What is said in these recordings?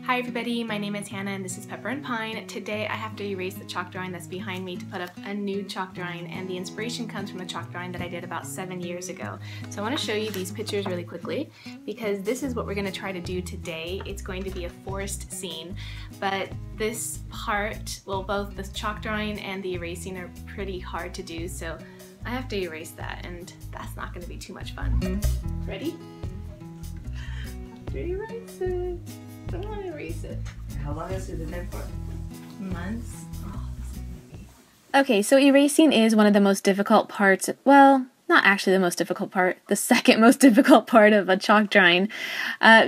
Hi everybody, my name is Hannah and this is Pepper and Pine. Today I have to erase the chalk drawing that's behind me to put up a new chalk drawing, and the inspiration comes from a chalk drawing that I did about 7 years ago. So I want to show you these pictures really quickly because this is what we're going to try to do today. It's going to be a forest scene, but this part, well, both the chalk drawing and the erasing are pretty hard to do, so I have to erase that, and that's not going to be too much fun. Ready? Erase it. I want to erase it. How long has it been there for? Months. Okay, so erasing is one of the most difficult parts, well, not actually the most difficult part, the second most difficult part of a chalk drawing,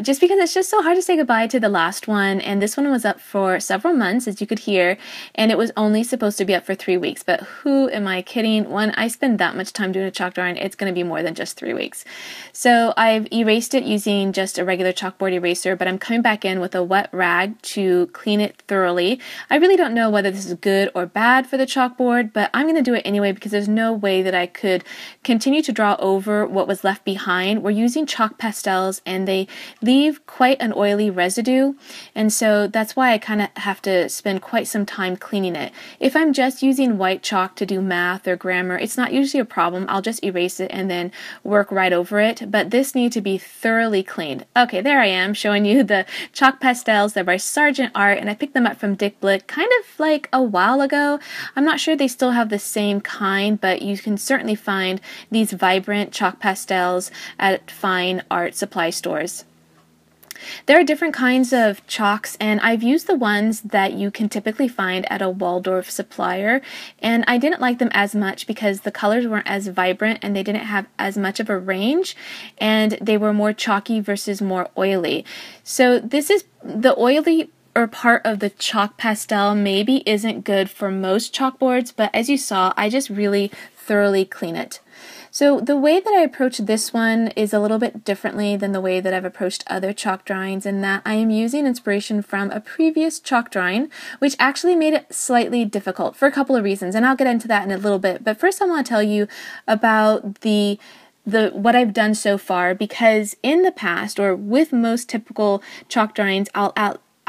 just because it's just so hard to say goodbye to the last one, and this one was up for several months, as you could hear, and it was only supposed to be up for 3 weeks, but who am I kidding? When I spend that much time doing a chalk drawing, it's going to be more than just 3 weeks. So I've erased it using just a regular chalkboard eraser, but I'm coming back in with a wet rag to clean it thoroughly. I really don't know whether this is good or bad for the chalkboard, but I'm going to do it anyway because there's no way that I could continue to draw over what was left behind. We're using chalk pastels and they leave quite an oily residue, and so that's why I kind of have to spend quite some time cleaning it. If I'm just using white chalk to do math or grammar, it's not usually a problem. I'll just erase it and then work right over it, but this needs to be thoroughly cleaned. Okay, there I am showing you the chalk pastels. They're by Sargent Art and I picked them up from Dick Blick kind of like a while ago. I'm not sure they still have the same kind, but you can certainly find these vibrant chalk pastels at fine art supply stores. There are different kinds of chalks, and I've used the ones that you can typically find at a Waldorf supplier, and I didn't like them as much because the colors weren't as vibrant and they didn't have as much of a range, and they were more chalky versus more oily. So this is the oily or part of the chalk pastel maybe isn't good for most chalkboards, but as you saw, I just really thoroughly clean it. So the way that I approach this one is a little bit differently than the way that I've approached other chalk drawings, in that I am using inspiration from a previous chalk drawing, which actually made it slightly difficult for a couple of reasons, and I'll get into that in a little bit. But first I want to tell you about what I've done so far, because in the past, or with most typical chalk drawings,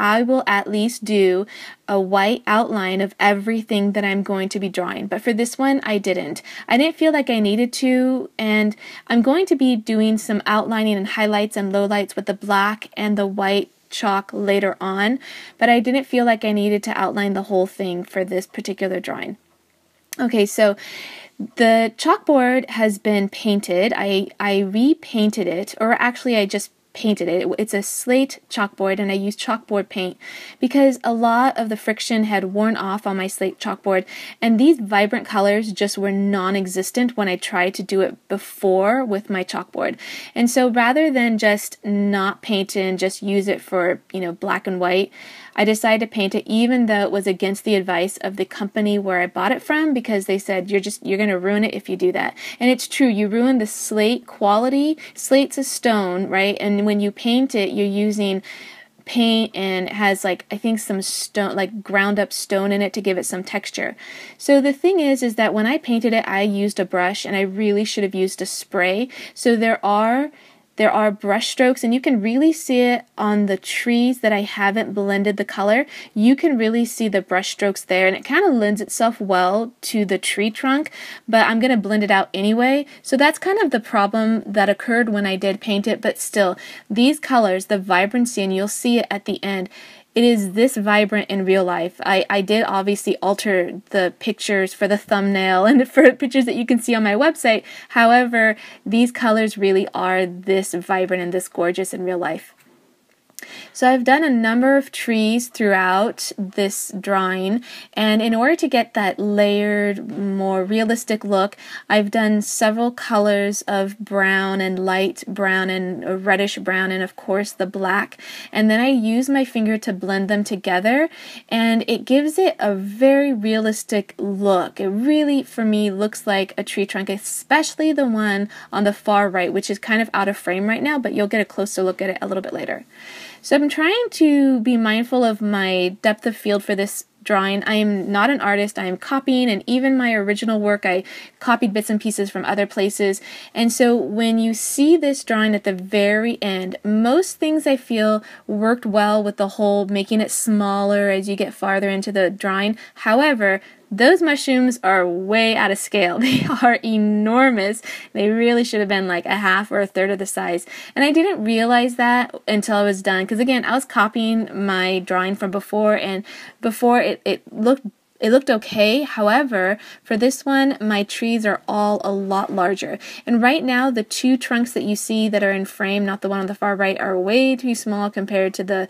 I will at least do a white outline of everything that I'm going to be drawing. But for this one, I didn't. I didn't feel like I needed to, and I'm going to be doing some outlining and highlights and lowlights with the black and the white chalk later on, but I didn't feel like I needed to outline the whole thing for this particular drawing. Okay, so the chalkboard has been painted. I repainted it, or actually I just painted it. It's a slate chalkboard, and I used chalkboard paint because a lot of the friction had worn off on my slate chalkboard, and these vibrant colors just were non-existent when I tried to do it before with my chalkboard. And so rather than just not paint it and just use it for, black and white, I decided to paint it, even though it was against the advice of the company where I bought it from, because they said you're going to ruin it if you do that. And it's true, you ruin the slate quality. Slate's a stone, right? And when you paint it, you're using paint, and it has I think some stone, ground up stone in it to give it some texture. So the thing is that when I painted it, I used a brush, and I really should have used a spray. So there are brush strokes, and you can really see it on the trees that I haven't blended the color. You can really see the brush strokes there, and it kind of lends itself well to the tree trunk, but I'm going to blend it out anyway. So that's kind of the problem that occurred when I did paint it, but still, these colors, the vibrancy, and you'll see it at the end, it is this vibrant in real life. I did obviously alter the pictures for the thumbnail and for pictures that you can see on my website. However, these colors really are this vibrant and this gorgeous in real life. So I've done a number of trees throughout this drawing, and in order to get that layered, more realistic look, I've done several colors of brown and light brown and reddish brown, and of course the black, and then I use my finger to blend them together, and it gives it a very realistic look. It really, for me, looks like a tree trunk, especially the one on the far right, which is kind of out of frame right now, but you'll get a closer look at it a little bit later. So I'm trying to be mindful of my depth of field for this drawing. I am not an artist. I am copying, and even my original work, I copied bits and pieces from other places. And so when you see this drawing at the very end, most things I feel worked well with the whole making it smaller as you get farther into the drawing. However, those mushrooms are way out of scale. They are enormous. They really should have been like a half or a third of the size. And I didn't realize that until I was done. Because again, I was copying my drawing from before, and before it looked okay. However, for this one, my trees are all a lot larger. And right now, the two trunks that you see that are in frame, not the one on the far right, are way too small compared to the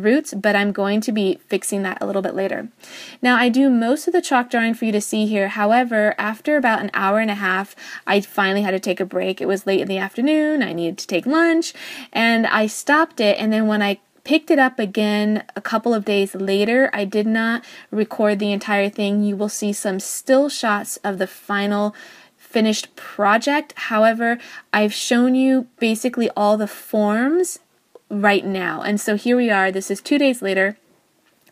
roots, but I'm going to be fixing that a little bit later. Now, I do most of the chalk drawing for you to see here. However, after about an hour and a half, I finally had to take a break. It was late in the afternoon. I needed to take lunch, and I stopped it, and then when I picked it up again a couple of days later, I did not record the entire thing. You will see some still shots of the final finished project. However, I've shown you basically all the forms right now. And so here we are. This is 2 days later.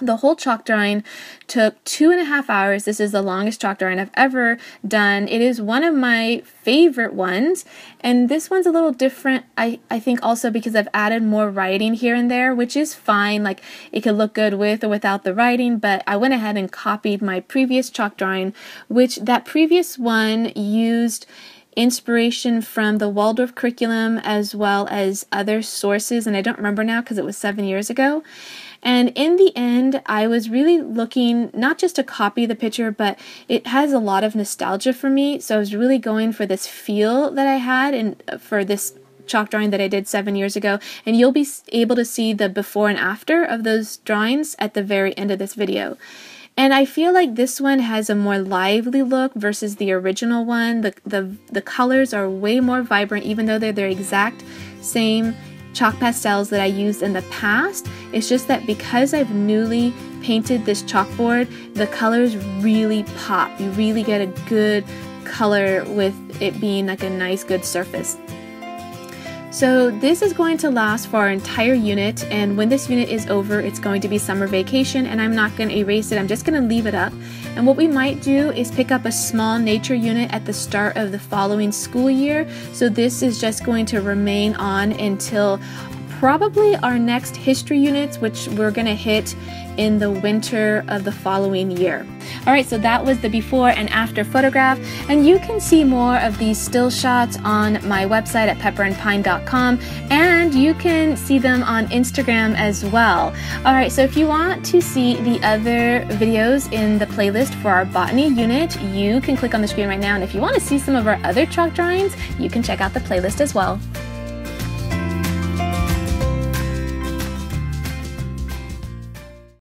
The whole chalk drawing took 2.5 hours. This is the longest chalk drawing I've ever done. It is one of my favorite ones, and this one's a little different, I think also because I've added more writing here and there, which is fine. Like, it could look good with or without the writing, but I went ahead and copied my previous chalk drawing, which that previous one used inspiration from the Waldorf curriculum as well as other sources, and I don't remember now because it was 7 years ago. And in the end, I was really looking not just to copy the picture, but it has a lot of nostalgia for me. So I was really going for this feel that I had and for this chalk drawing that I did 7 years ago. And you'll be able to see the before and after of those drawings at the very end of this video. And I feel like this one has a more lively look versus the original one. The colors are way more vibrant, even though they're the exact same chalk pastels that I used in the past. It's just that because I've newly painted this chalkboard, the colors really pop. You really get a good color with it being like a nice, good surface. So this is going to last for our entire unit, and when this unit is over, it's going to be summer vacation, and I'm not going to erase it. I'm just going to leave it up. And what we might do is pick up a small nature unit at the start of the following school year. So this is just going to remain on until probably our next history units, which we're going to hit in the winter of the following year. Alright, so that was the before and after photograph, and you can see more of these still shots on my website at pepperandpine.com, and you can see them on Instagram as well. Alright, so if you want to see the other videos in the playlist for our botany unit, you can click on the screen right now, and if you want to see some of our other chalk drawings, you can check out the playlist as well.